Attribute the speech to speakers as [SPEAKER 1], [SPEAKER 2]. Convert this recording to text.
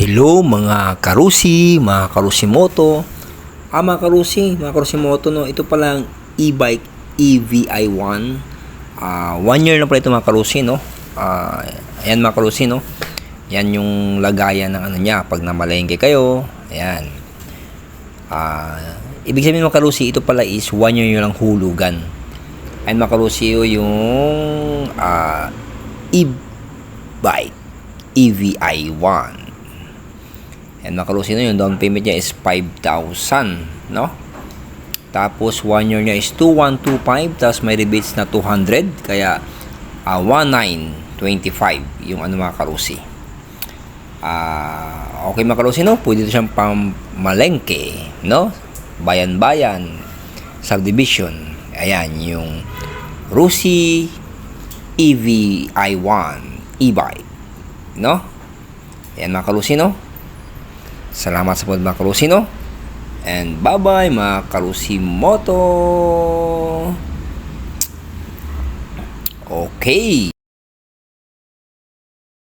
[SPEAKER 1] Hello mga karusi, mga karusimoto. Mga karusimoto, no, ito palang e-bike EVI1. 1 year na pala ito mga karusi, no. Ayan mga karusi, no. Yan yung lagayan ng ano niya pag namalengke kayo. Ayan. Ibig sabihin mga karusi, ito pala is 1 year nyo lang hulugan. Ayan mga karusi, yung e-bike EVI1. Yan mga karusi, no, yung down payment niya is 5,000, no? Tapos 1 year niya is 2,125, tapos may rebates na 200, kaya 1,925 yung ano mga karusi. Okay mga karusi, no? Pwede ito siyang pamalengke, no? Bayan-bayan, subdivision. Ayan, yung Rusi EVI1 e-bike, no? Ayan mga karusi, no? Salamat sa panonood mga karusi, no? And bye-bye mga karusimoto. Okay.